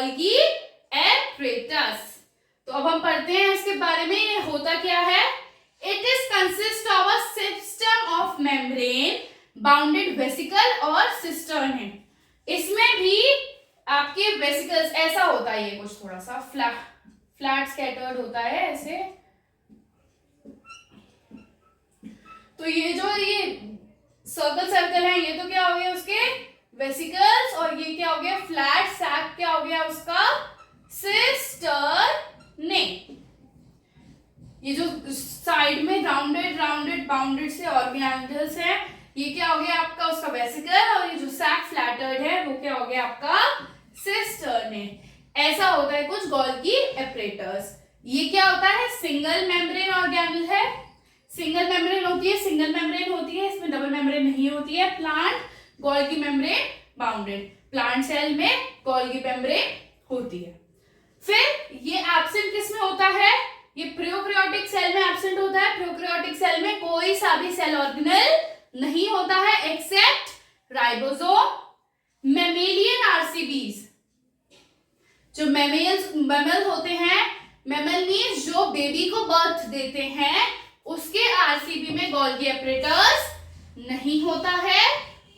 Golgi apparatus. तो अब हम पढ़ते हैं इसके बारे में, ये होता क्या है। It is consist of a system of membrane bounded vesicle और सिस्टर्न है। इसमें भी आपके वेसिकल्स ऐसा होता है, ये कुछ थोड़ा सा फ्लैट स्कैटर्ड होता है ऐसे। तो ये जो ये सर्कल है, ये तो क्या हो गया उसके वेसिकल्स, और ये क्या हो गया फ्लैट सैक, क्या हो गया उसका सिस्टर्ने। ये जो साइड में राउंडेड बाउंडेड से ऑर्गेनाइजल्स है, ये क्या हो गया आपका उसका वेसिकल, और ये जो सैक फ्लैटर्ड है वो क्या हो गया आपका सिस्टर्ने। ऐसा होता है कुछ गोल्गी एपरेटस। ये क्या होता है, सिंगल मेम्ब्रेन ऑर्गेनल है, सिंगल मेम्ब्रेन होती है, सिंगल मेम्ब्रेन होती है, इसमें डबल मेम्ब्रेन नहीं होती है। Plant Golgi membrane bounded, plant cell में गोल्गी मेम्ब्रेन होती है। फिर ये एब्सेंट किस में होता है, ये प्रोकैरियोटिक सेल में एब्सेंट होता है। प्रोकैरियोटिक सेल में कोई सा भी सेल ऑर्गेनल नहीं होता है एक्सेप्ट राइबोसोम, मेमेलियन आरसीबीज। जो मेमल होते हैं, मेमल मींस जो बेबी को बर्थ देते हैं, उसके आरसीबी में गोल्गी एपरेटस नहीं होता है।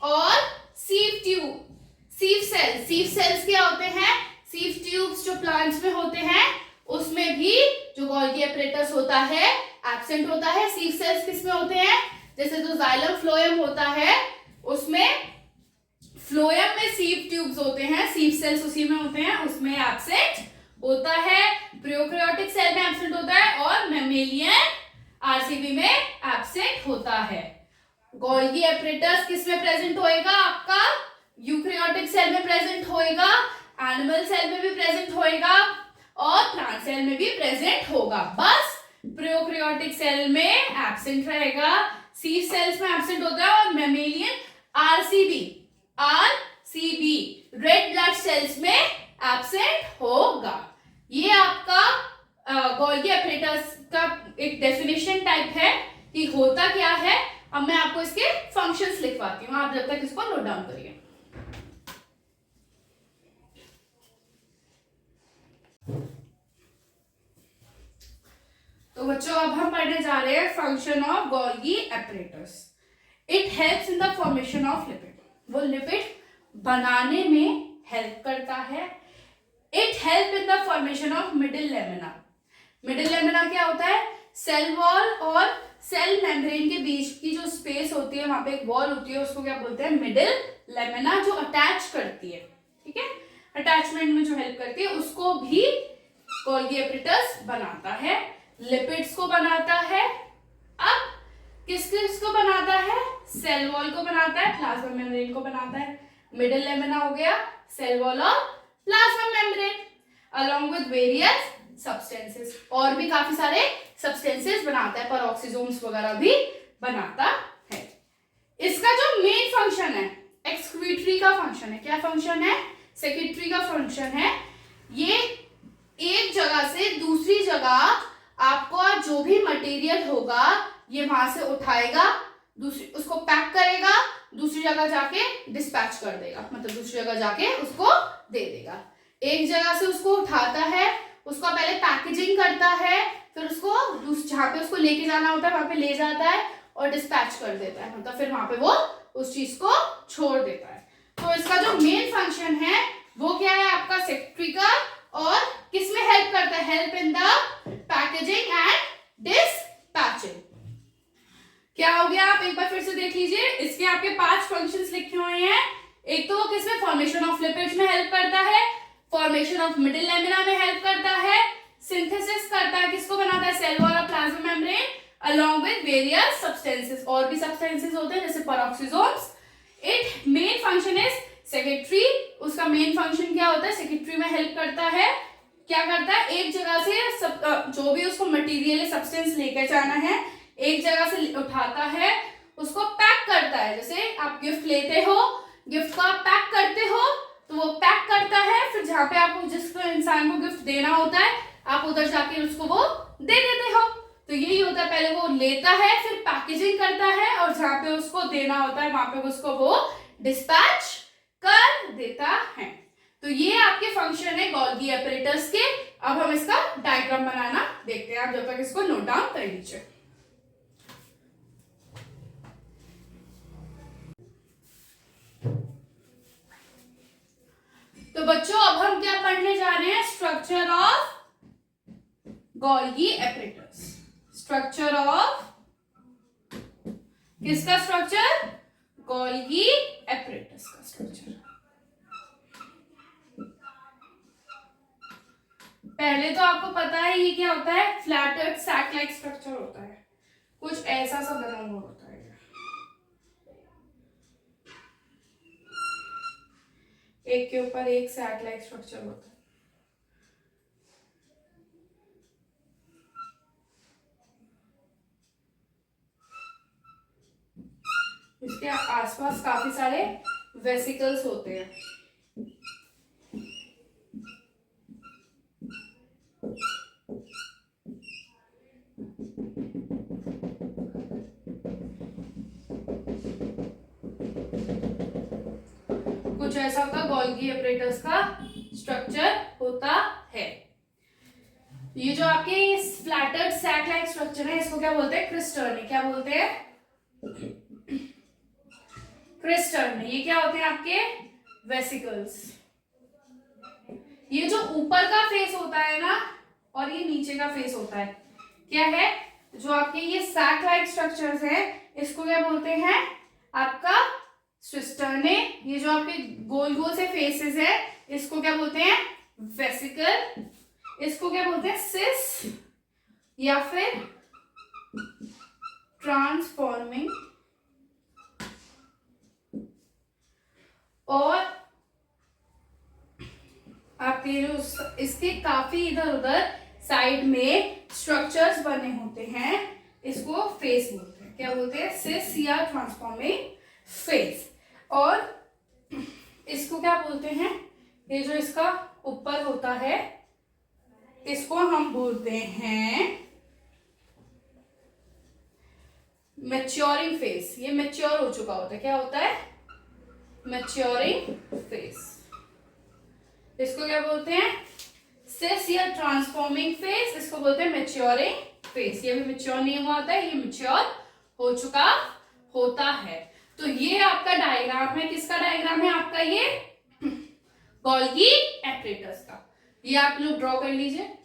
और सीव सेल्स क्या होते हैं, सीव ट्यूब्स जो प्लांट्स में होते हैं, उसमें भी जो गोल्गी एपरेटस होता है एब्सेंट होता है। सीव सेल्स किसमें होते हैं, जैसे जो जाइलम फ्लोएम होता है, उसमें फ्लोएम में सीव ट्यूब्स होते हैं, सीव सेल्स उसी में होते हैं, उसमें एब्सेंट होता है। प्रोकैरियोटिक सेल में एब्सेंट होता है, और मेमेलियन आरसीबी में एब्सेंट होता है। गोल्गी एपरेटस किस में प्रेजेंट होएगा आपका, यूकैरियोटिक सेल में प्रेजेंट होएगा, एनिमल सेल में भी प्रेजेंट होएगा, और प्लांट सेल में भी प्रेजेंट होगा। बस प्रोकैरियोटिक सेल में एब्सेंट रहेगा, सीव सेल्स में एब्सेंट होता है, और mammalian RCB red blood cells में एब्सेंट होगा। ये आपका गोल्गी एपरेटस का एक डेफिनेशन टाइप है कि होता क्या है। अब मैं आपको इसके फंक्शंस लिखवाती हूँ, आप जब तक इसको नोट डाउन करिए। तो बच्चों अब हम पढ़ने जा रहे हैं function of Golgi apparatus. It helps in the formation of lipid, वो लिपिड बनाने में हेल्प करता है। It help in the formation of middle lamina. Middle lamina क्या होता है, सेल वॉल और सेल मेम्ब्रेन के बीच की जो स्पेस होती है, वहां पे एक वॉल होती है, उसको क्या बोलते हैं मिडिल लेमिना, जो अटैच करती है, ठीक है, अटैचमेंट में जो हेल्प करती है, उसको भी गोल्गी एपरेटस बनाता है। लिपिड्स को बनाता है। अब किस को बनाता है, सेल वॉल को बनाता है, प्लाज्मा मेम्ब्रेन को बनाता है। मिडिल लेमिना हो गया सेल वॉल और plasma membrane, along with various substances, और भी काफी सारे सब्सटेंसेस बनाता है, पेरोक्सिसोम्स वगैरह भी बनाता है। इसका जो मेन फंक्शन है एक्सक्रीटरी का फंक्शन है, क्या फंक्शन है, सेक्रेटरी का फंक्शन है। ये एक जगह से दूसरी जगह आपको जो भी मटेरियल होगा ये वहां से उठाएगा, दूसरी उसको पैक करेगा, दूसरी जगह जाके डिस्पैच कर देगा, मतलब दूसरी जगह जाके उसको दे देगा। एक जगह से उसको उठाता है, उसको पहले पैकेजिंग करता है, फिर उसको जहाँ पे उसको लेके जाना होता है वहां पे ले जाता है और डिस्पैच कर देता है, मतलब फिर वहां पे वो उस चीज को छोड़ देता है। तो इसका जो मेन फंक्शन है वो क्या है आपका सेक्रेटरी का, और किसमें हेल्प करता है, help in the packaging and dispatching. क्या हो गया, आप एक बार फिर से देख लीजिए, इसके आपके 5 फंक्शंस लिखे हुए हैं। एक तो वो किसमें, फॉर्मेशन ऑफ लिपिड्स में हेल्प करता है, फॉर्मेशन ऑफ मिडिल लेमिना में हेल्प करता है, सिंथेसिस करता है, किसको बनाता है, सेल वॉल और plasma membrane, along with various substances, और भी सब्सटेंसेस होते हैं जैसे peroxisomes. It main function is secretary, उसका मेन फंक्शन क्या होता है, सेक्रेटरी में हेल्प करता है। क्या करता है, एक जगह से जो भी उसको मटेरियल सब्सटेंस लेकर जाना है, एक जगह से उठाता है, उसको पैक करता है। जैसे आप गिफ्ट लेते हो, गिफ्ट को आप पैक करते हो, तो वो पैक करता है, फिर जहाँ पे आपको जिस इंसान को गिफ्ट देना होता है आप उधर जाके उसको वो दे देते हो। तो यही होता है, पहले वो लेता है, फिर पैकेजिंग करता है, और जहाँ पे उसको देना होता है वहां पे उसको वो डिस्पैच कर देता है। तो ये आपके फंक्शन है गोल्गी एपरेटस के। अब हम इसका डायग्राम बनाना देखते हैं, आप जब तक इसको नोट डाउन कर लीजिए। तो बच्चों अब हम क्या पढ़ने जा रहे हैं, structure of Golgi apparatus. Structure of किसका स्ट्रक्चर, गोल्गी एपरेटस का स्ट्रक्चर। पहले तो आपको पता है ये क्या होता है, फ्लैटेड सैक लाइक स्ट्रक्चर होता है, कुछ ऐसा सा बना हुआ होता है। एक के ऊपर एक सैक लाइक स्ट्रक्चर होता है। इसके आसपास काफी सारे वेसिकल्स होते हैं। कुछ ऐसा का गोल्गी एपरेटस का स्ट्रक्चर होता है। ये जो आपके फ्लैटेड सैक लाइक स्ट्रक्चर है इसको क्या बोलते हैं, क्रिस्टर्नी। क्या बोलते हैं, क्रिस्टर्नी। ये क्या होते हैं आपके वेसिकल्स। ये जो ऊपर का फेस होता है ना और ये नीचे का फेस होता है, क्या है, जो आपके ये सैक लाइक स्ट्रक्चर्स है इसको क्या बोलते हैं, आपका सिस्टर्ने। ये जो आपके गोल गोल से फेसेस है इसको क्या बोलते हैं, वेसिकल। इसको क्या बोलते हैं, सिस या फिर ट्रांसफॉर्मिंग। और आपके जो इसके काफी इधर उधर साइड में स्ट्रक्चर्स बने होते हैं इसको फेस बोलते हैं। क्या बोलते हैं, सिस या ट्रांसफॉर्मिंग फेस। और इसको क्या बोलते हैं, ये जो इसका ऊपर होता है इसको हम बोलते हैं मैच्योरिंग फेस। ये मैच्योर हो चुका होता है, क्या होता है, मैच्योरिंग फेस। इसको क्या बोलते हैं, सिस या ट्रांसफॉर्मिंग फेस। इसको बोलते हैं मैच्योरिंग फेस। ये भी मैच्योर नहीं हुआ होता है, ये मैच्योर हो चुका होता है। तो ये आपका डायग्राम है, किसका डायग्राम है आपका, ये गोल्गी एपरेटस का। ये आप लोग ड्रॉ कर लीजिए।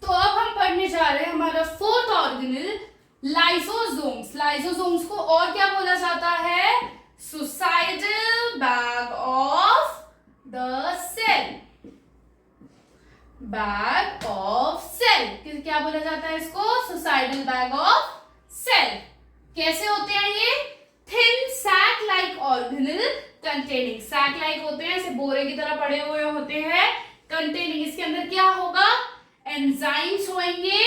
तो अब हम पढ़ने जा रहे हैं हमारा फोर्थ ऑर्गेनल, लाइसोसोम्स। लाइसोसोम्स को और क्या बोला जाता है, suicidal bag of the cell. Bag of cell क्या बोला जाता है इसको, सुसाइडल बैग ऑफ सेल। कैसे होते हैं ये, thin sac like organelle containing. Sac like होते हैं, ऐसे बोरे की तरह पड़े हुए होते हैं। कंटेनिंग, इसके अंदर क्या होगा, एंजाइम्स होंगे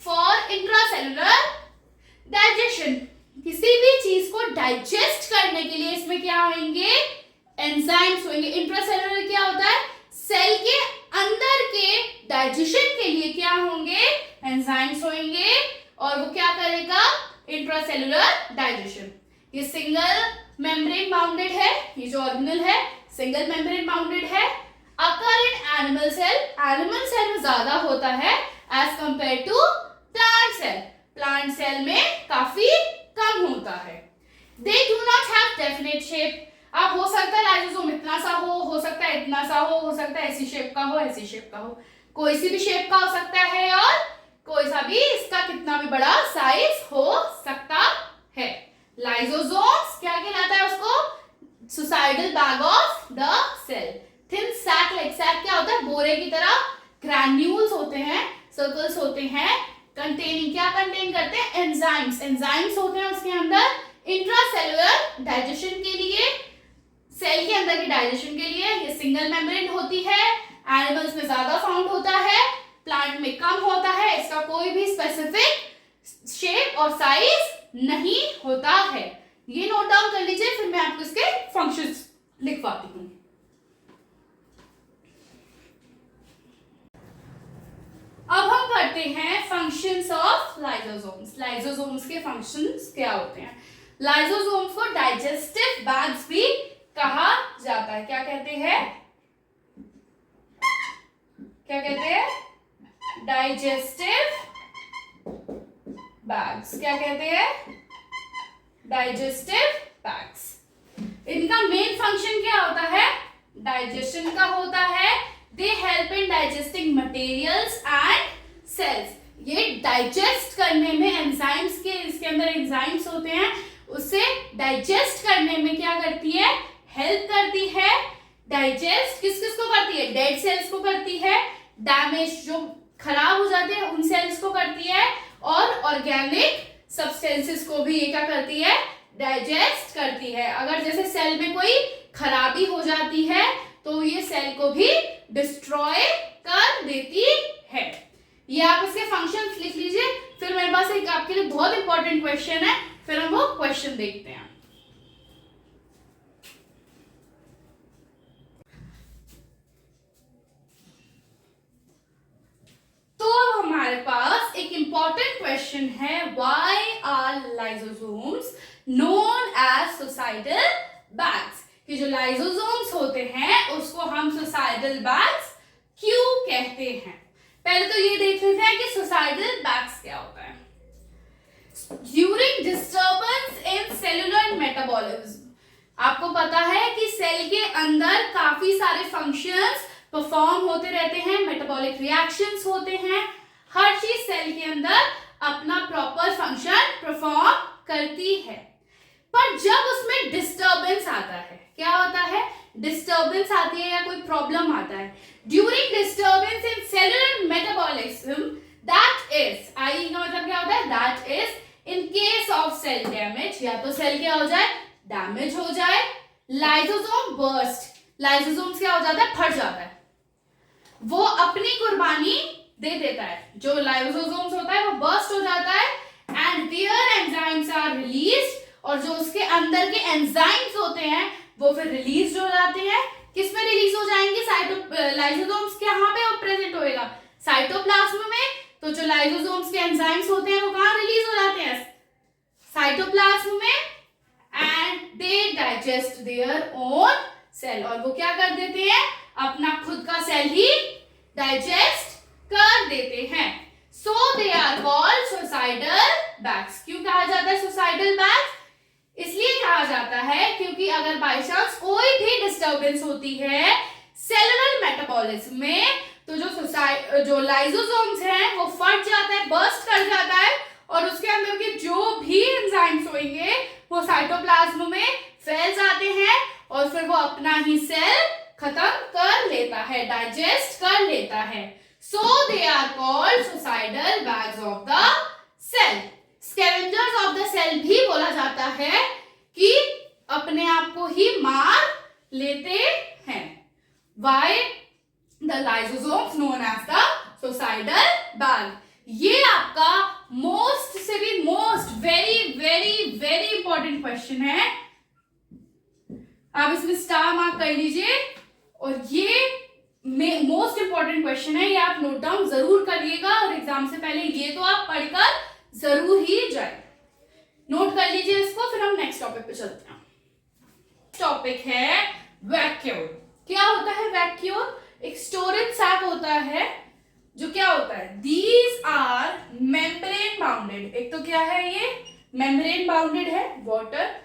फॉर इंट्रासेलुलर डाइजेशन। किसी भी चीज को डाइजेस्ट करने के लिए इसमें क्या होंगे, एंजाइम्स होंगे। इंट्रासेलुलर क्या होता है, सेल के अंदर के डाइजेशन के लिए क्या होंगे, एंजाइम्स होंगे। और वो क्या करेगा, इंट्रासेलुलर डाइजेशन। ये सिंगल मेम्ब्रेन बाउंडेड है, ये जो ऑर्गेनल है सिंगल मेम्ब्रेन बाउंडेड है। Occur in animal cell, animal cell में ज्यादा होता है as compare to plant cell. Plant cell में काफी कम होता है। They do not have definite shape. अब हो सकता है लाइसोसोम इतना सा हो सकता है इतना सा हो सकता है ऐसी शेप का हो, ऐसी शेप का हो, कोई सी भी शेप का हो सकता है और कोई सा भी इसका कितना भी बड़ा साइज हो सकता है। लाइसोसोम्स क्या कहलाता है उसको, suicidal bag of the cell. Thin sac like, sac क्या होता है, बोरे की तरह। ग्रैन्यूल्स होते हैं, सर्कल्स होते हैं। कंटेनिंग, क्या कंटेन करते हैं, एंजाइम्स। एंजाइम्स होते हैं उसके अंदर इंट्रासेलुलर डाइजेशन के लिए, सेल के अंदर की डाइजेशन के लिए। ये सिंगल मेम्ब्रेन होती है, एनिमल्स में ज्यादा फाउंड होता है, प्लांट में कम होता है। इसका कोई भी स्पेसिफिक शेप और साइज नहीं होता है। ये नोट डाउन कर लीजिए, फिर मैं आपको इसके फंक्शंस लिखवाती हूँ। अब हम पढ़ते हैं फंक्शंस ऑफ लाइसोसोम्स। लाइसोसोम्स के फंक्शंस क्या होते हैं। लाइसोसोम्स को डाइजेस्टिव बैग्स भी कहा जाता है। क्या कहते हैं? क्या कहते हैं? Digestive bags. क्या कहते हैं? Digestive bags. इनका मेन फंक्शन क्या होता है? डाइजेशन का होता है। They help in digesting materials and cells. ये डाइजेस्ट करने में एंजाइम्स के, इसके अंदर एंजाइम्स होते हैं, उसे डाइजेस्ट करने में क्या करती है? हेल्प करती है। डाइजेस्ट किस किस को करती है? डेड सेल्स को करती है, डैमेज जो खराब हो जाते हैं उन सेल्स को करती है, और ऑर्गेनिक सब्सटेंसेस को भी ये क्या करती है? डाइजेस्ट करती है। अगर जैसे सेल में कोई खराबी हो जाती है तो ये सेल को भी डिस्ट्रॉय कर देती है। ये आप इसके फंक्शंस लिख लीजिए। फिर मेरे पास एक आपके लिए बहुत इंपॉर्टेंट क्वेश्चन है, फिर हम वो क्वेश्चन देखते हैं। तो हमारे पास एक इंपॉर्टेंट क्वेश्चन है, why are lysosomes known as suicidal bags? कि जो लाइसोसोम्स होते हैं उसको हम सुसाइडल बैग्स क्यों कहते हैं? पहले तो ये देख लेते हैं कि सुसाइडल बैग्स क्या होता है। During disturbance in cellular metabolism, आपको पता है कि सेल के अंदर काफी सारे फंक्शंस परफॉर्म होते रहते हैं, मेटाबॉलिक रिएक्शंस होते हैं, हर चीज सेल के अंदर अपना प्रॉपर फंक्शन परफॉर्म करती है। पर जब उसमें डिस्टर्बेंस आता है, क्या होता है? डिस्टर्बेंस आती है या कोई प्रॉब्लम आता है, during disturbance in cellular metabolism, that is, I का मतलब क्या होता है? That is in case of cell damage, या तो सेल क्या हो जाए? डैमेज हो जाए, लाइसोसोम बर्स्ट, लाइसोसोम्स क्या हो जाता है? फट जाता है, वो अपनी कुर्बानी दे देता है, जो लाइसोसोम्स होता है वो बर्स्ट हो जाता है, and their enzymes are released, और जो उसके अंदर के एंजाइम्स होते हैं वो फिर रिलीज हो जाते हैं। किस में रिलीज हो जाएंगे? लाइसोसोम्स कहाँ पे प्रेजेंट होएगा? साइटोप्लाज्म में। तो जो लाइसोसोम्स के एंजाइम्स होते हैं वो कहाँ रिलीज हो जाते हैं? साइटोप्लाज्म में, and they digest their own cell, और वो क्या कर देते हैं? अपना खुद का सेल ही डाइजेस्ट कर देते हैं। So they are called suicidal bags. क्यों कहा जाता है सुसाइडल बैग्स? इसलिए कहा जाता है क्योंकि अगर बाई चांस कोई भी डिस्टर्बेंस होती है सेलुलर मेटाबॉलिज्म में, तो जो लाइसोसोम्स हैं वो फट जाता है, बर्स्ट कर जाता है, और उसके अंदर के जो भी एंजाइम्स होंगे वो साइटोप्लाज्म में फैल जाते हैं, और फिर वो अपना ही सेल खत्म कर लेता है, डाइजेस्ट कर लेता है। So they are called suicidal bags of the cell. Scavengers of the cell भी बोला जाता है कि अपने आप को ही मार लेते हैं। Why the lysosomes known as the suicidal bag? ये आपका मोस्ट से भी most very very very important question है, आप इसमें स्टार मार्क कर लीजिए, और ये मोस्ट इंपॉर्टेंट क्वेश्चन है, ये आप नोट डाउन जरूर करिएगा, और एग्जाम से पहले ये तो आप पढ़कर जरूर ही जाए। नोट कर लीजिए इसको, फिर हम नेक्स्ट टॉपिक पे चलते हैं। टॉपिक है वैक्यूल। क्या होता है वैक्यूल? एक स्टोरेज सैक होता है, जो क्या होता है? These are membrane bounded. एक तो क्या है? ये मेम्ब्रेन बाउंडेड है, water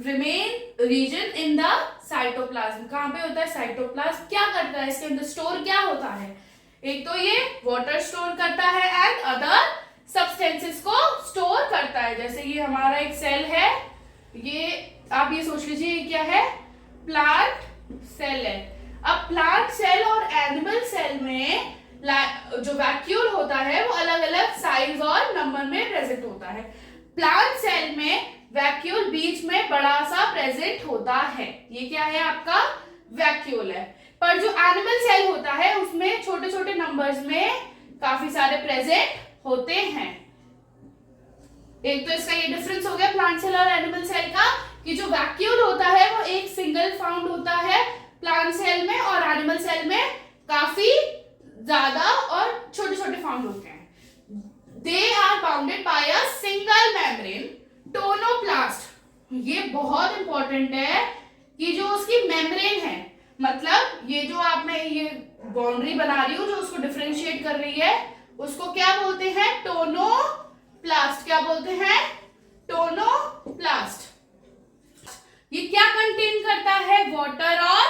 remain region in the cytoplasm. कहां पे होता है? साइटोप्लाज्म। क्या करता है इसके अंदर? स्टोर क्या होता है? एक तो ये वाटर स्टोर करता है एंड अदर सब्सटेंसेस को स्टोर करता है। जैसे ये हमारा एक सेल है, ये आप ये सोच लीजिए ये क्या है? प्लांट सेल है। अब प्लांट सेल और एनिमल सेल में जो वैक्यूल होता है वो अलग अलग साइज और नंबर में प्रेजेंट होता है। प्लांट सेल में वैक्यूल बीच में बड़ा सा प्रेजेंट होता है, ये क्या है? आपका वैक्यूल है। पर जो एनिमल सेल होता है उसमें छोटे छोटे नंबर्स में काफी सारे प्रेजेंट होते हैं। एक तो इसका ये डिफरेंस हो गया प्लांट सेल और एनिमल सेल का, कि जो वैक्यूल होता है वो एक सिंगल फाउंड होता है प्लांट सेल में, और एनिमल सेल में काफी ज्यादा और छोटे छोटे फाउंड होते हैं। They are bounded by a single membrane tonoplast, ये बहुत इंपॉर्टेंट है कि जो उसकी मेम्ब्रेन है, मतलब ये जो आप में ये बाउंड्री बना रही हूं जो उसको डिफरेंशिएट कर रही है, उसको क्या बोलते हैं? टोनोप्लास्ट। क्या बोलते हैं? टोनोप्लास्ट। ये क्या कंटेन करता है? वाटर और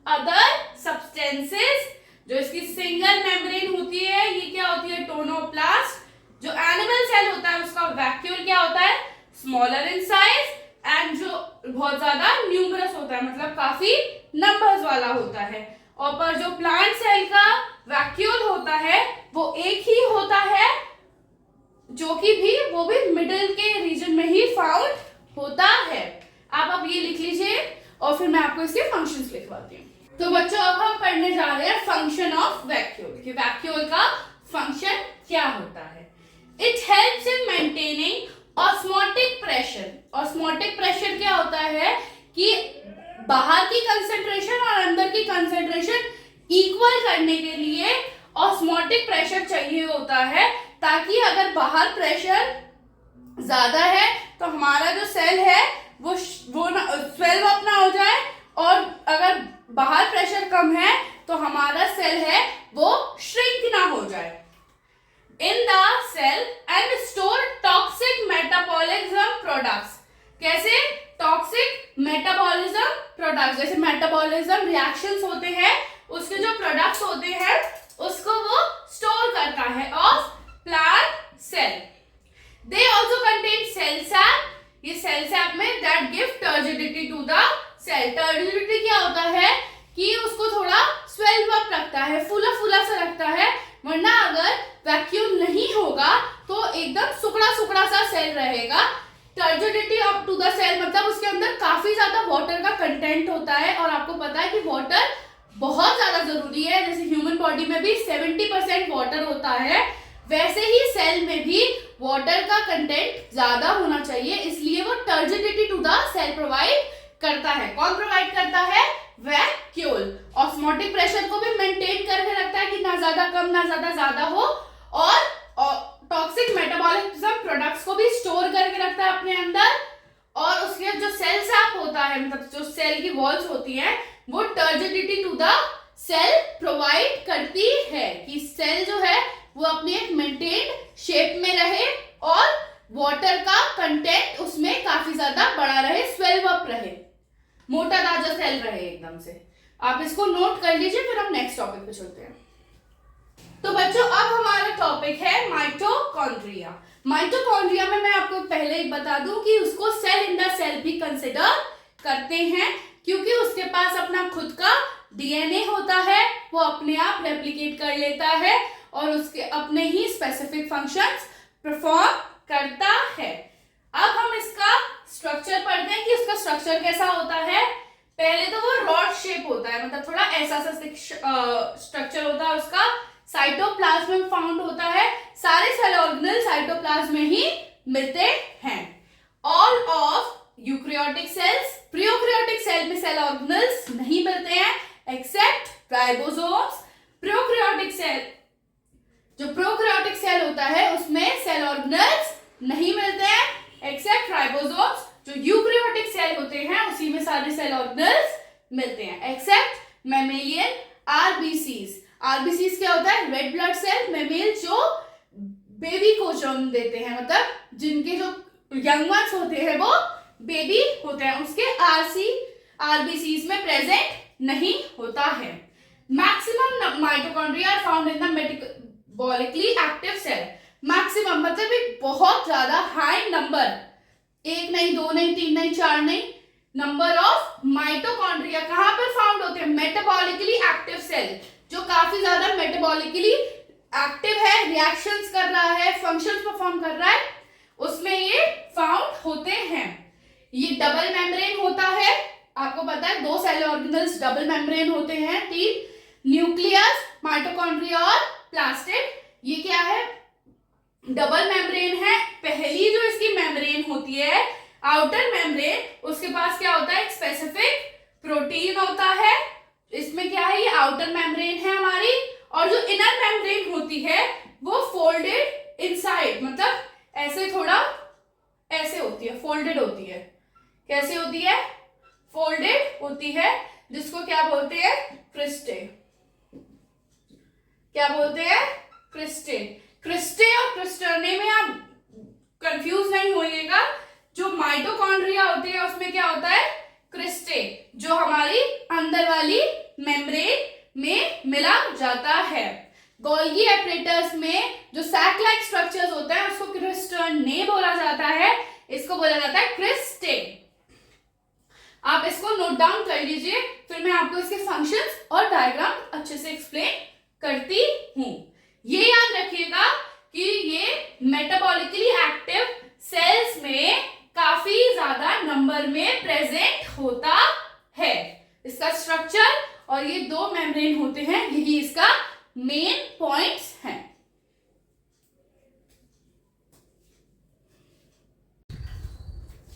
अदर सब्सटेंसेस। जो इसकी सिंगल मेम्ब्रेन होती है ये क्या होती है? टोनोप्लास्ट। जो एनिमल सेल होता है उसका वैक्यूल क्या होता है? स्मॉलर इन साइज, एंड जो बहुत ज्यादा न्यूमरस होता है, मतलब काफी नंबर्स वाला होता है। और पर जो प्लांट सेल का वैक्यूल होता है वो एक ही होता है, जो कि भी वो भी मिडिल के रीजन में ही फाउंड होता है। आप अब ये लिख लीजिए और फिर मैं आपको इसके फंक्शंस लिखवाती हूँ। तो बच्चों अब हम पढ़ने जा रहे हैं फंक्शन ऑफ वैक्यूल, कि वैक्यूल का फंक्शन क्या होता है। It helps in maintaining osmotic pressure. Osmotic pressure क्या होता है? कि बाहर की कंसंट्रेशन और अंदर की कंसंट्रेशन इक्वल करने के लिए ऑस्मोटिक प्रेशर चाहिए होता है, ताकि अगर बाहर प्रेशर ज्यादा है तो हमारा जो सेल है वो स्वेल अप ना हो जाए, और अगर बाहर प्रेशर कम है तो हमारा सेल है वो श्रिंक ना हो जाए। In the cell and store toxic metabolism products. कैसे? टॉक्सिक मेटाबॉलिज्म प्रोडक्ट्स, जैसे मेटाबॉलिज्म रिएक्शंस होते हैं उसके जो प्रोडक्ट्स होते हैं उसको वो स्टोर करता है of plant cell. They also contain cell sap. ये सेल सैप में that give turgidity to the cell. Turgidity क्या होता है? कि उसको थोड़ा स्वेल अप रखता है, फूला फूला सा रखता है, वरना अगर वैक्यूम नहीं होगा तो एकदम सुकड़ा सुकड़ा सा सेल रहेगा। Turgidity of to the cell मतलब उसके अंदर काफी ज्यादा वाटर का कंटेंट होता है, और आपको पता है कि वाटर बहुत ज्यादा जरूरी है। जैसे ह्यूमन बॉडी में भी 70% वाटर होता है, वैसे ही सेल में भी वाटर का कंटेंट ज्यादा होना चाहिए, इसलिए वो turgidity to the cell provide करता है। कौन प्रोवाइड करता है? वैक्यूल। ऑस्मोटिक प्रेशर को भी मेंटेन करके रखता है कि ना ज्यादा कम ना ज्यादा हो, और टॉक्सिक मेटाबॉलिज्म प्रोडक्ट्स को भी स्टोर करके रखता है अपने अंदर। और उसके जो सेल सैप होता है, मतलब जो सेल की वॉल्स होती हैं, वो turgidity to the cell provide करती है कि सेल जो है वो अपनी एक मेंटेन्ड शेप में रहे और वाटर का कंटेंट उसमें काफी ज्यादा बड़ा रहे, स्वेल अप रहे, मोटा ताजा सेल रहे एकदम से। आप इसको नोट कर लीजिए, फिर हम नेक्स्ट टॉपिक पे चलते हैं। तो बच्चों अब हमारा टॉपिक है माइटोकॉन्ड्रिया। माइटोकॉन्ड्रिया में मैं आपको पहले ही बता दूं कि उसको सेल इन द सेल भी कंसिडर करते हैं, क्योंकि उसके पास अपना खुद का डीएनए होता है, वो अपने आप रेप्लिकेट कर लेता है और उसके अपने ही स्पेसिफिक फंक्शंस परफॉर्म करता है। अब हम इसका स्ट्रक्चर पढ़ते हैं कि उसका स्ट्रक्चर कैसा होता है। पहले तो वो रॉड शेप होता है, मतलब थोड़ा ऐसा सा स्ट्रक्चर होता है उसका। साइटोप्लाज्म में फाउंड होता है, सारे सेल ऑर्गेनल साइटोप्लाज्म में ही मिलते हैं। All of eukaryotic cells, prokaryotic cell में सेल ऑर्गेनल्स नहीं मिलते हैं एक्सेप्ट राइबोसोम्स। प्रोकैरियोटिक सेल, जो प्रोकैरियोटिक सेल होता है उसमें सेल ऑर्गेनल्स नहीं मिलते हैं एक्सेप्ट राइबोसोम्स। जो यूकैरियोटिक सेल होते हैं उसी में सारे सेल ऑर्गेनल्स मिलते हैं एक्सेप्ट मैमेलियन आरबीसीज। आरबीसीज क्या होता है? रेड ब्लड सेल, मेमेल जो बेबी को जन्म देते हैं, मतलब जिनके जो यंग वंस होते हैं वो बेबी होते हैं, उसके आरबीसीज में प्रेजेंट नहीं होता है। Maximum mitochondria are found in the metabolically active cell. Maximum मतलब एक बहुत ज्यादा हाई नंबर, एक नहीं, दो नहीं, तीन नहीं, चार नहीं, नंबर ऑफ माइटोकॉन्ड्रिया कहां पर फाउंड होते हैं? मेटाबॉलिकली एक्टिव सेल, जो काफी ज्यादा मेटाबॉलिकली एक्टिव है, रिएक्शंस कर रहा है, फंक्शंस परफॉर्म कर रहा है, उसमें ये फाउंड होते हैं। ये डबल मेम्ब्रेन होता है, आपको पता है 2 सेल ऑर्गेनल्स डबल मेम्ब्रेन होते हैं, 3 न्यूक्लियस, माइटोकॉन्ड्रिया और प्लास्टिड। ये क्या है? डबल मेम्ब्रेन है। पहली जो इसकी मेम्ब्रेन होती है आउटर मेम्ब्रेन, उसके पास क्या होता है? एक स्पेसिफिक प्रोटीन होता है। इसमें क्या है? ये आउटर मेम्ब्रेन है हमारी, और जो इनर मेम्ब्रेन होती है वो फोल्डेड इनसाइड, मतलब ऐसे थोड़ा ऐसे होती है, फोल्डेड कैसी होती है? फोल्डेड होती है, जिसको क्या बोलते हैं? क्रिस्टे। क्या बोलते हैं? क्रिस्टे। क्रिस्टे और क्रिस्टर्ने में आप कंफ्यूज नहीं होइएगा। जो माइटोकॉन्ड्रिया होती है उसमें क्या होता है? क्रिस्टे, जो हमारी अंदर वाली मेम्ब्रेन में मिला जाता है। गोल्गी एपरेटस में जो सैक लाइक स्ट्रक्चर्स होते हैं उसको क्रिस्टर्ने बोला जाता है, इसको बोला जाता है क्रिस्टे। आप इसको नोट डाउन कर लीजिए, फिर मैं आपको इसके फंक्शंस और डायग्राम अच्छे से एक्सप्लेन करती हूं। ये याद रखिएगा कि ये मेटाबॉलिकली एक्टिव सेल्स में काफी ज्यादा नंबर में प्रेजेंट होता है। इसका स्ट्रक्चर और ये दो मेम्ब्रेन होते हैं, यही इसका मेन पॉइंट्स हैं।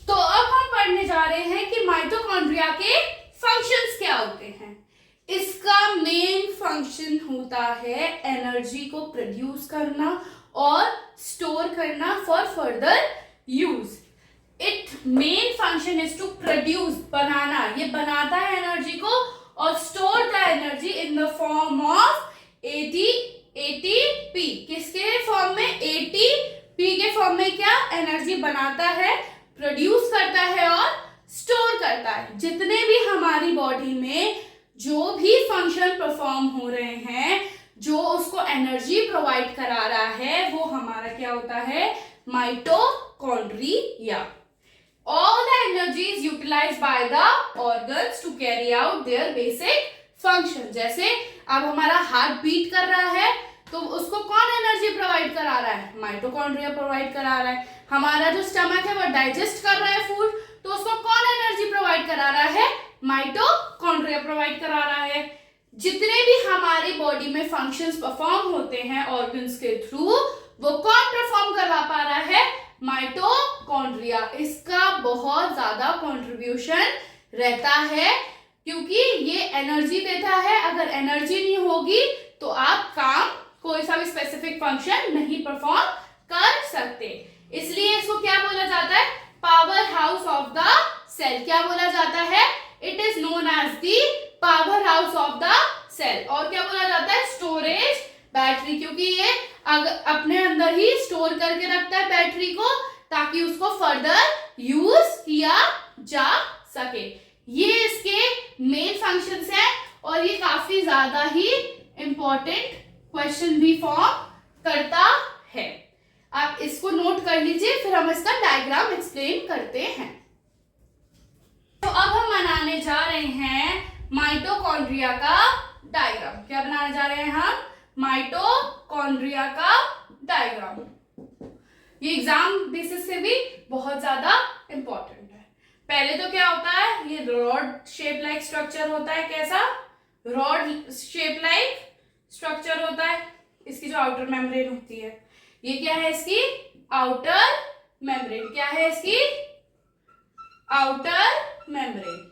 तो अब हम पढ़ने जा रहे हैं कि माइटोकॉन्ड्रिया के फंक्शंस क्या होते हैं। इसका मेन फंक्शन होता है एनर्जी को प्रोड्यूस करना और स्टोर करना for further use. It main function is to produce, बनाना, ये बनाता है एनर्जी को और store the energy in the form of ATP. किसके फॉर्म में? एटीपी के फॉर्म में क्या एनर्जी बनाता है, प्रोड्यूस करता है और स्टोर करता है। जितने भी हमारी बॉडी में जो भी फंक्शन परफॉर्म हो रहे हैं, जो उसको एनर्जी प्रोवाइड करा रहा है, वो हमारा क्या होता है? Mitochondria. All the energy is utilized by the organs to carry out their basic function. जैसे अब हमारा हार्ट बीट कर रहा है तो उसको कौन एनर्जी प्रोवाइड करा रहा है? माइटोकॉन्ड्रिया प्रोवाइड करा रहा है। हमारा जो स्टमक है वो डाइजेस्ट कर रहा है फूड, तो उसको कौन एनर्जी प्रोवाइड करा रहा है? माइटोकॉन्ड्रिया प्रोवाइड करा रहा है। जितने भी हमारी बॉडी में फंक्शंस परफॉर्म होते हैं ऑर्गन्स के थ्रू, वो कौन परफॉर्म करवा पा रहा है? माइटोकॉन्ड्रिया। इसका बहुत ज्यादा कंट्रीब्यूशन रहता है क्योंकि ये एनर्जी देता है। अगर एनर्जी नहीं होगी तो आप काम, कोई सा भी स्पेसिफिक फंक्शन नहीं परफॉर्म कर सकते। इसलिए इसको क्या बोला जाता है? Power house of the cell. क्या बोला जाता है? It is known as the power house of the cell. और क्या बोला जाता है? स्टोरेज बैटरी, क्योंकि ये अपने अंदर ही स्टोर करके रखता है बैटरी को ताकि उसको फर्दर यूज किया जा सके। ये इसके मेन फंक्शंस हैं और ये काफी ज्यादा ही इंपॉर्टेंट क्वेश्चन भी फॉर्म करता है। आप इसको नोट कर लीजिए, फिर हम इसका डायग्राम एक्सप्लेन करते हैं। तो अब हम बनाने जा रहे हैं माइटोकॉन्ड्रिया का डायग्राम। क्या बनाने जा रहे हैं हम? माइटोकॉन्ड्रिया का डायग्राम। ये एग्जाम बेसिस से भी बहुत ज्यादा इंपॉर्टेंट है। पहले तो क्या होता है? ये रॉड शेप लाइक स्ट्रक्चर होता है। कैसा? रॉड शेप लाइक स्ट्रक्चर होता है। इसकी जो आउटर मेम्ब्रेन होती है, ये क्या है? इसकी आउटर मेम्ब्रेन। क्या है इसकी? Outer membrane.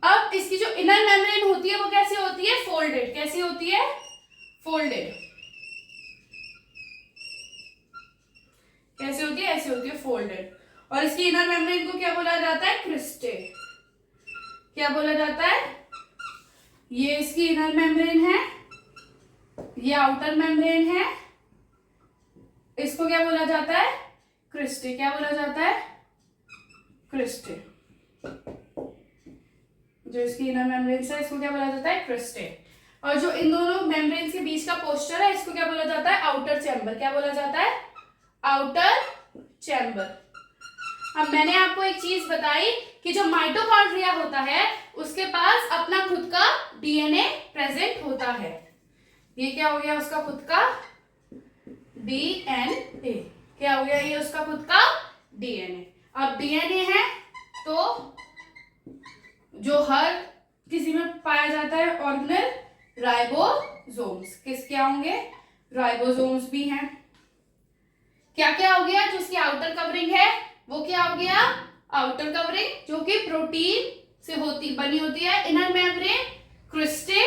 अब इसकी जो इनर मेम्ब्रेन होती है वो कैसी होती है? फोल्डेड। कैसी होती है? फोल्डेड। कैसे होती है? ऐसी होती है, फोल्डेड। और इसकी इनर मेम्ब्रेन को क्या बोला जाता है? क्रिस्टे। क्या बोला जाता है? ये इसकी इनर मेम्ब्रेन है, ये आउटर मेम्ब्रेन है, इसको क्या बोला जाता है? क्रिस्टे। क्या बोला जाता है? क्रिस्टे। जो इसकी इनर मेम्ब्रेन है इसको क्या बोला जाता है? क्रिस्टे। और जो इन दोनों मेम्ब्रेन के बीच का पोस्चर है इसको क्या बोला जाता है? Outer chamber. क्या बोला जाता है? Outer chamber. अब मैंने आपको एक चीज बताई कि जो माइटोकॉन्ड्रिया होता है उसके पास अपना खुद का डीएनए प्रेजेंट होता है। ये क्या हो गया? उसका खुद का डीएनए। क्या हो गया? ये उसका खुद का डीएनए। अब डीएनए है तो जो हर किसी में पाया जाता है ऑर्गेनल, राइबोसोम्स। किस क्या होंगे? राइबोसोम्स भी हैं। क्या क्या हो गया? जो उसकी आउटर कवरिंग है वो क्या हो गया? आउटर कवरिंग, जो कि प्रोटीन से बनी होती है। Inner membrane cristae.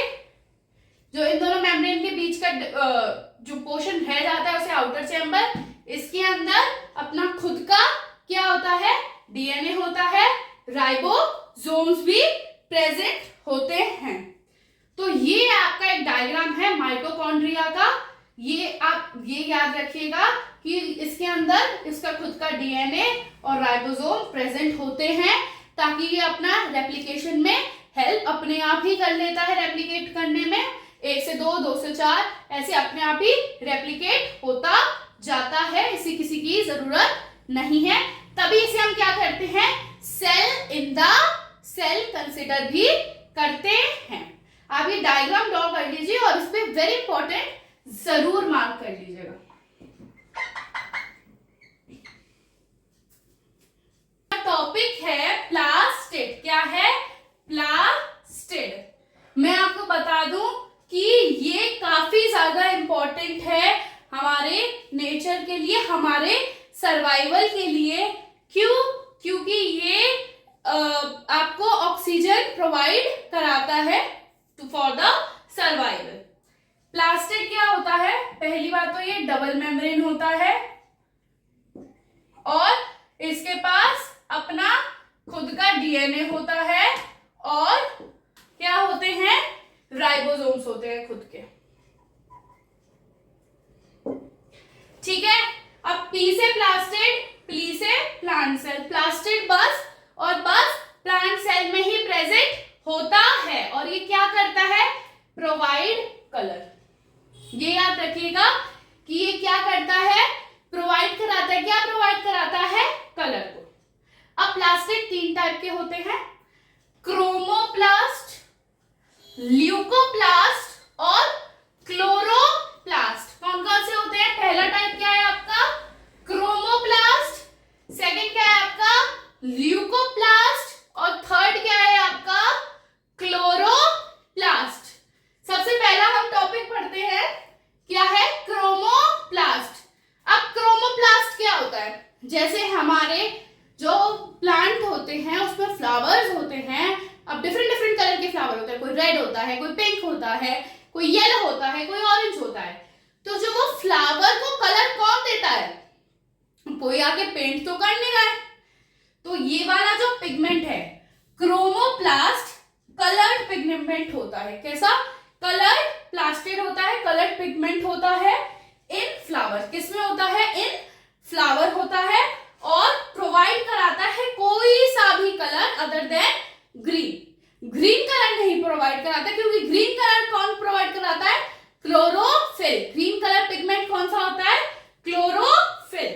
जो इन दोनों मेम्ब्रेन के बीच का जो पोर्शन रह जाता है उसे आउटर चैम्बर। इसके अंदर अपना खुद का क्या होता है? डीएनए होता है, राइबोसोम्स भी प्रेजेंट होते हैं। तो ये आपका एक डायग्राम है माइटोकॉन्ड्रिया का। ये आप ये याद रखिएगा कि इसके अंदर इसका खुद का डीएनए और राइबोसोम प्रेजेंट होते हैं, ताकि ये अपना रेप्लिकेशन में हेल्प अपने आप ही कर लेता है। रेप्लिकेट करने में 1 से 2, 2 से 4 ऐसे अपने आप ही रेप्लिकेट होता जाता है, इसी किसी की जरूरत नहीं है। तभी इसे हम क्या करते हैं, cell in the cell consider भी करते हैं। आप ये डायग्राम ड्रॉ कर लीजिए और इस पे वेरी इंपॉर्टेंट जरूर मार्क कर लीजिएगा। टॉपिक है प्लास्टिड। क्या है? प्लास्टिड। मैं आपको बता दूं कि ये काफी ज्यादा इंपॉर्टेंट है हमारे नेचर के लिए, हमारे सर्वाइवल के लिए। क्यों? क्योंकि ये आपको ऑक्सीजन प्रोवाइड कराता है फॉर द सर्वाइवल। प्लास्टिड क्या होता है? पहली बात तो ये डबल मेम्ब्रेन होता है और इसके पास अपना खुद का डीएनए होता है और क्या होते हैं, राइबोसोम्स होते हैं खुद के। ठीक है। अब पी से प्लास्टिड, पी से प्लांट सेल। प्लास्टिड बस और बस प्लांट सेल में ही प्रेजेंट होता है और ये क्या करता है, प्रोवाइड कलर। ये याद रखिएगा कि ये क्या करता है, प्रोवाइड कराता है। क्या प्रोवाइड कराता है? कलर को। अब प्लास्टिड 3 टाइप के होते हैं, क्रोमोप्लास्ट, ल्यूकोप्लास्ट और क्लोरोप्लास्ट। कौन कौन से होते हैं? पहला टाइप क्या है आपका, क्रोमोप्लास्ट, सेकंड क्या है आपका, ल्यूकोप्लास्ट और थर्ड क्या है आपका, क्लोरोप्लास्ट। सबसे पहला हम टॉपिक पढ़ते हैं, क्या है, क्रोमोप्लास्ट। अब क्रोमोप्लास्ट क्या होता है? जैसे हमारे जो प्लांट होते हैं उसमें फ्लावर्स होते हैं। अब डिफरेंट डिफरेंट कलर के फ्लावर होते हैं, कोई रेड होता है, कोई पिंक होता है, कोई येलो होता है, कोई ऑरेंज होता है। तो जो वो फ्लावर को कलर कौन देता है? कोई आके पेंट तो कर नहीं रहा है। तो ये वाला जो पिगमेंट है क्रोमोप्लास्ट, कलर्ड पिगमेंट होता है। कैसा? कलर्ड प्लास्टिड होता है, कलर्ड पिगमेंट होता है इन फ्लावर। किसमें होता है? इन फ्लावर होता है और प्रोवाइड कराता है कोई सा भी colour other than green. Green colour नहीं प्रोवाइड कराता, क्योंकि ग्रीन कलर कौन प्रोवाइड कराता है? क्लोरोफिल। ग्रीन कलर पिगमेंट कौन सा होता है? क्लोरोफिल।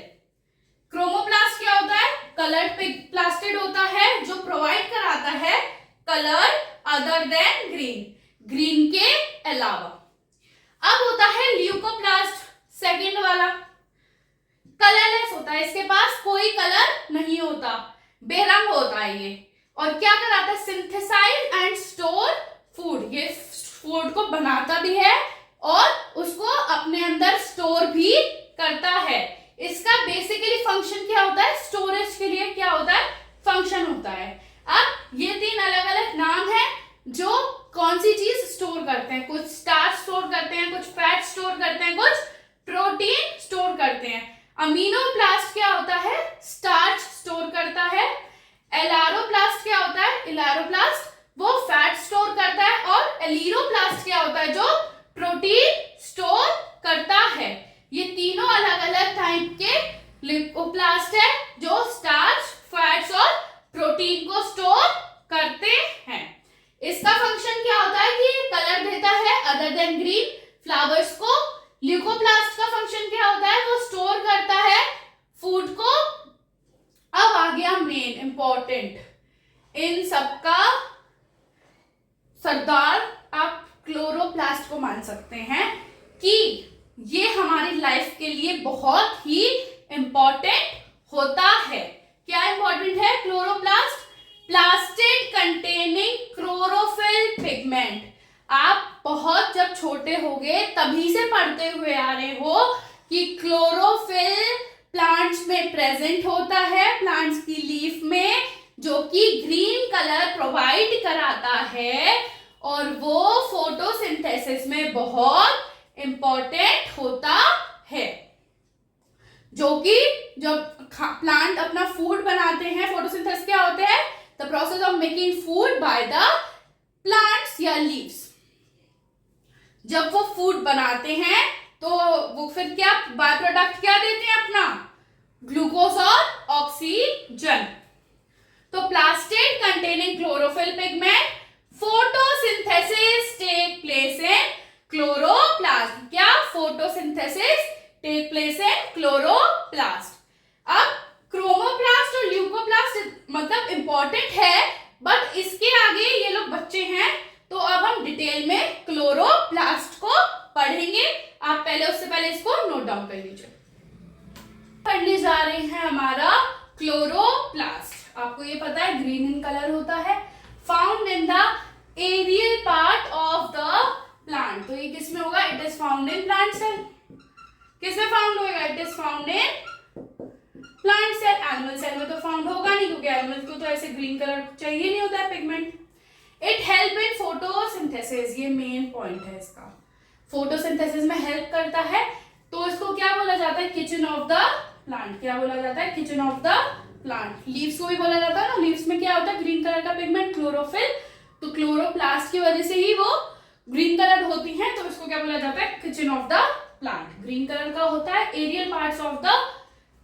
क्रोमोप्लास्ट क्या होता है? कलर्ड प्लास्टिड होता है जो प्रोवाइड कराता है colour other than green, green के अलावा। अब होता है ल्यूकोप्लास्ट, सेकंड वाला, कलरलेस होता है, इसके पास कोई कलर नहीं होता, बेरंग होता है ये। और क्या कराता है? Synthesize and store food. ये फूड को बनाता भी है और उसको अपने अंदर स्टोर भी करता है। इसका बेसिकली फंक्शन क्या होता है? स्टोरेज के लिए क्या होता है? फंक्शन होता है। अब ये 3 अलग अलग नाम है जो कौन सी चीज स्टोर करते हैं। कुछ स्टार्च स्टोर करते हैं, कुछ फैट स्टोर करते हैं, कुछ प्रोटीन स्टोर करते हैं। अमीनोप्लास्ट क्या होता है? स्टार्च स्टोर करता है। एलारोप्लास्ट क्या होता है? एलारोप्लास्ट वो फैट स्टोर करता है। और एलीरोप्लास्ट क्या होता है? जो प्रोटीन स्टोर करता है। ये तीनों अलग अलग टाइप के लिपोप्लास्ट है जो स्टार्च, फैट्स और प्रोटीन को स्टोर करते हैं। इसका फंक्शन क्या होता है कि कलर देता है अदर देन ग्रीन फ्लावर्स को। ल्यूकोप्लास्ट का फंक्शन क्या होता है? वो स्टोर करता है फूड को। अब आ गया मेन इंपॉर्टेंट, इन सबका सरदार आप क्लोरोप्लास्ट को मान सकते हैं कि ये हमारी लाइफ के लिए बहुत ही इंपॉर्टेंट होता है। क्या इंपॉर्टेंट है? Chloroplast, plastid containing chlorophyll pigment. आप बहुत जब छोटे होगे तभी से पढ़ते हुए आ रहे हो कि क्लोरोफिल प्लांट्स में प्रेजेंट होता है, प्लांट्स की लीफ में, जो कि ग्रीन कलर प्रोवाइड कराता है और वो फोटोसिंथेसिस में बहुत इंपॉर्टेंट होता है। जो कि जब प्लांट अपना फूड बनाते हैं, फोटोसिंथेसिस क्या होते हैं? The process of making food by the plants या लीव्स। जब वो फूड बनाते हैं तो वो फिर क्या बाय प्रोडक्ट क्या देते हैं अपना? ग्लूकोज और ऑक्सीजन। तो plastid containing chlorophyll pigment, photosynthesis take place in chloroplast. क्या? Photosynthesis take place in chloroplast. अब क्रोमोप्लास्ट और ल्यूकोप्लास्ट मतलब इंपॉर्टेंट है, बट इसके आगे ये लोग बच्चे हैं, तो अब हम डिटेल में क्लोरोप्लास्ट को पढ़ेंगे। आप पहले उससे पहले इसको नोट डाउन कर लीजिए। पढ़ने जा रहे हैं हमारा क्लोरोप्लास्ट। आपको ये पता है ग्रीन इन कलर होता है, found in the aerial part of the plant. तो ये किसमें होगा? It is found in plant cell. किसमें फाउंड होगा? It is found in plant cell. Animal cell में तो फाउंड होगा नहीं, क्योंकि एनिमल को तो ऐसे ग्रीन कलर चाहिए नहीं होता है pigment. It help in photosynthesis, ये मेन पॉइंट है इसका। फोटोसिंथेसिस में हेल्प करता है, तो इसको क्या बोला जाता है? Kitchen of the plant. क्या बोला जाता है? Kitchen of the plant. Leaves को भी बोला जाता है ना, लीव्स में क्या होता है? ग्रीन कलर का पिगमेंट क्लोरोफिल। तो क्लोरोप्लास्ट की वजह से ही वो ग्रीन कलर होती हैं, तो इसको क्या बोला जाता है? Kitchen of the plant. Green colour का होता है। Aerial parts of the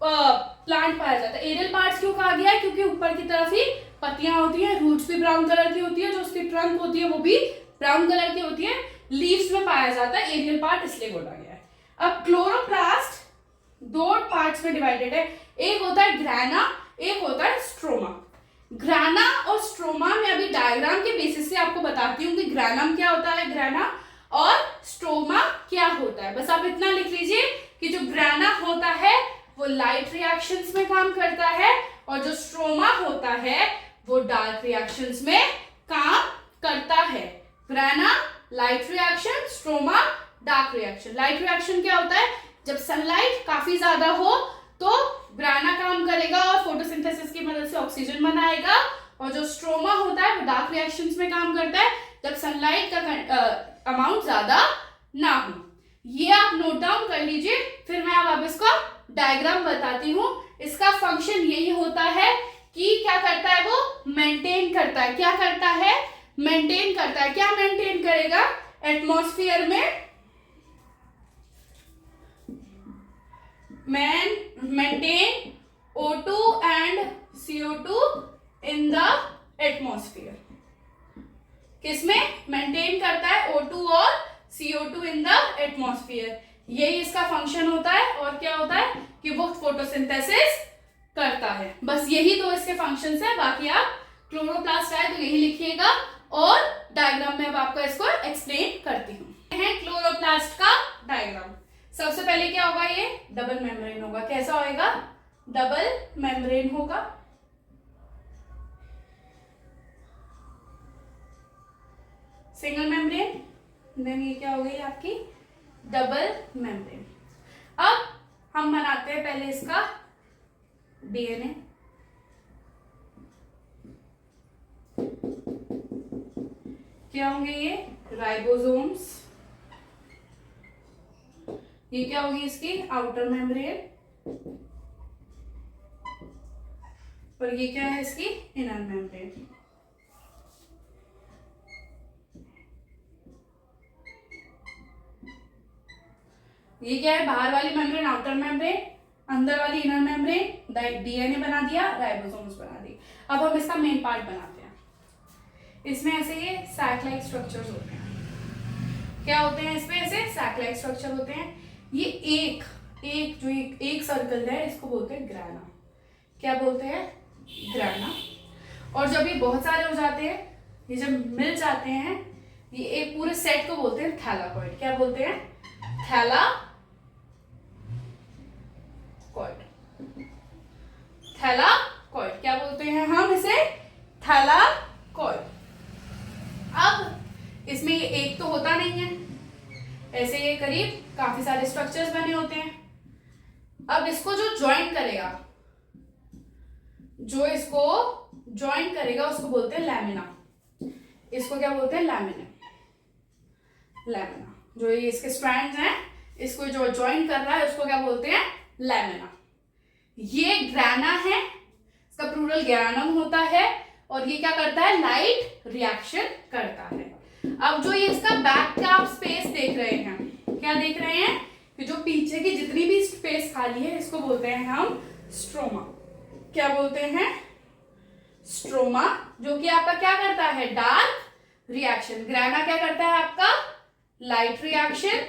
plant पाया जाता है। एरियल पार्ट्स क्यों कहा गया है? क्योंकि ऊपर की तरफ ही पत्तियां होती हैं, रूट्स भी ब्राउन कलर की होती है, जो उसकी ट्रंक होती है वो भी ब्राउन कलर की होती है। लीव्स में पाया जाता है एरियल पार्ट, इसलिए बोला गया है। अब क्लोरोप्लास्ट दो पार्ट्स में डिवाइडेड है, एक होता है ग्राना, एक होता है स्ट्रोमा। ग्राना और स्ट्रोमा में अभी डायग्राम के बेसिस से आपको बताती हूँ कि ग्रानम क्या होता है, ग्राना, और स्ट्रोमा क्या होता है। बस आप इतना लिख लीजिए कि जो ग्राना होता है वो लाइट रिएक्शंस में काम करता है, और जो स्ट्रोमा होता है वो डार्क रिएक्शंस में काम करता है। ग्राना light reaction, stroma dark reaction. Light reaction क्या होता है? जब सनलाइट काफी ज्यादा हो तो ग्राना काम करेगा और फोटोसिंथेसिस की मदद से ऑक्सीजन बनाएगा, और जो स्ट्रोमा होता है वो डार्क रिएक्शंस में काम करता है जब सनलाइट का अमाउंट ज्यादा ना हो। ये आप नोट डाउन कर लीजिए, फिर मैं अब इसको डायग्राम बताती हूँ। इसका फंक्शन यही होता है कि क्या करता है? वो मेंटेन करता है। क्या करता है? मेंटेन करता है। क्या मेंटेन करेगा? एटमॉस्फेयर में maintain O2 and CO2 in the atmosphere। किसमें मेंटेन करता है? O2 और CO2 in the atmosphere। यही इसका फंक्शन होता है। और क्या होता है कि वो फोटोसिंथेसिस करता है। बस यही दो इसके फंक्शंस है। बाकी आप क्लोरोप्लास्ट है तो यही लिखिएगा, और डायग्राम में अब आपको इसको एक्सप्लेन करती हूँ। क्लोरोप्लास्ट का डायग्राम। सबसे पहले क्या होगा? ये डबल मेम्ब्रेन होगा। कैसा होएगा? डबल मेम्ब्रेन होगा। सिंगल मेम्ब्रेन, देन ये क्या हो गई आपकी? Double membrane. अब हम बनाते हैं पहले इसका डीएनए। क्या होंगे ये? राइबोसोम्स। ये क्या होगी? इसकी आउटर मेम्ब्रेन, और ये क्या है? इसकी इनर मेम्ब्रेन। ये क्या है? बाहर वाली मेम्ब्रेन आउटर मेम्ब्रेन, अंदर वाली इनर मेम्ब्रेन। डीएनए बना दिया, राइबोसोम्स बना दिए। अब हम इसका मेन पार्ट बनाते हैं। इसमें ऐसे ये सैक लाइक स्ट्रक्चर्स होते हैं। क्या होते हैं इसमें? ऐसे सैक लाइक स्ट्रक्चर होते हैं। ये एक सर्कल है, इसको बोलते हैं ग्राना। क्या बोलते हैं? ग्राना। और जब ये बहुत सारे हो जाते हैं, ये जब मिल जाते हैं, ये एक पूरे सेट को बोलते हैं थैलाकॉइड। क्या बोलते हैं? थैलाकॉइड। थैलाकॉइड क्या बोलते हैं हम इसे? थैलाकॉइड। अब इसमें ये एक तो होता नहीं है, ऐसे ये करीब काफी सारे स्ट्रक्चर्स बने होते हैं। अब इसको जो ज्वाइन करेगा, उसको बोलते हैं लैमिना। इसको क्या बोलते हैं? लैमिना। लैमिना। जो ये इसके स्ट्रैंड्स हैं, इसको जो ज्वाइन कर रहा है उसको क्या बोलते हैं? लैमिना। ये ग्राना है, इसका प्लूरल ग्रानम होता है, और ये क्या करता है, लाइट रिएक्शन करता है। अब जो ये इसका बैक का आप स्पेस देख रहे हैं, क्या देख रहे हैं कि जो पीछे की जितनी भी स्पेस खाली है इसको बोलते हैं हम स्ट्रोमा। क्या बोलते हैं, स्ट्रोमा, जो कि आपका क्या करता है, डार्क रिएक्शन। ग्राना क्या करता है आपका, लाइट रिएक्शन,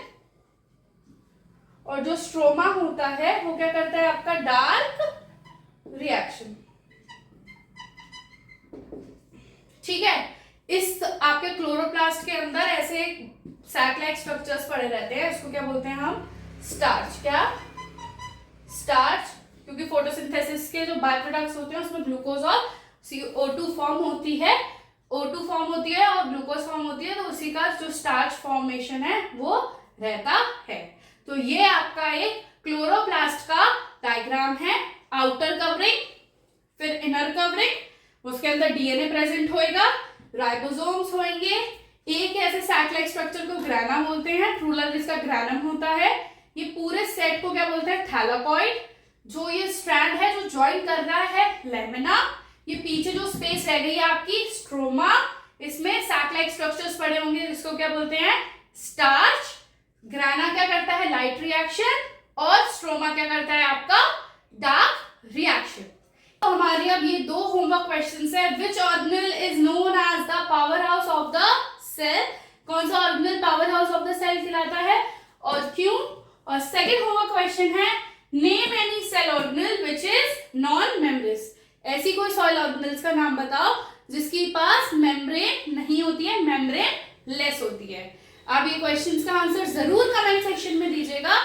और जो स्ट्रोमा होता है वो क्या करता है आपका, डार्क रिएक्शन। ठीक है, इस आपके क्लोरोप्लास्ट के अंदर ऐसे सैक लाइक स्ट्रक्चर्स पड़े रहते हैं, इसको क्या बोलते हैं हम, स्टार्च। क्या, स्टार्च, क्योंकि फोटोसिंथेसिस के जो बाय प्रोडक्ट्स होते हैं उसमें ग्लूकोज और CO2 फॉर्म होती है, O2 फॉर्म होती है और ग्लूकोज फॉर्म होती है, तो उसी का जो स्टार्च फॉर्मेशन है वो रहता है। तो ये आपका एक क्लोरोप्लास्ट का डायग्राम है। आउटर कवरिंग, फिर इनर कवरिंग, उसके अंदर डीएनए प्रेजेंट होएगा, राइबोसोम्स होंगे, एक ऐसे सैक लाइक स्ट्रक्चर को ग्राना बोलते हैं, प्लूरल जिसका ग्रानम होता है। ये पूरे सेट को क्या बोलते हैं, थैलाकॉइड। जो ये स्ट्रैंड है जो ज्वाइन कर रहा है, लेमिना। ये पीछे जो स्पेस रह गई है आपकी, स्ट्रोमा, इसमें सैक लाइक स्ट्रक्चर्स पड़े होंगे जिसको क्या बोलते हैं, स्टार्च। ग्राना क्या करता है, लाइट रिएक्शन, और स्ट्रोमा क्या करता है आपका, डार्क रिएक्शन। तो हमारे अब ये दो होमवर्क क्वेश्चंस है। Which organelle is known as the power house of the cell, कौन सा organelle power house of the cell कहलाता है और क्यों। और सेकंड होमवर्क क्वेश्चन है, name any cell organelle which is non membranous. ऐसी कोई सेल ऑर्गेनेल्स का नाम बताओ जिसके पास मेम्ब्रेन नहीं होती है, मेम्ब्रेन लेस होती है। आप ये क्वेश्चंस का आंसर जरूर कमेंट सेक्शन में दीजिएगा।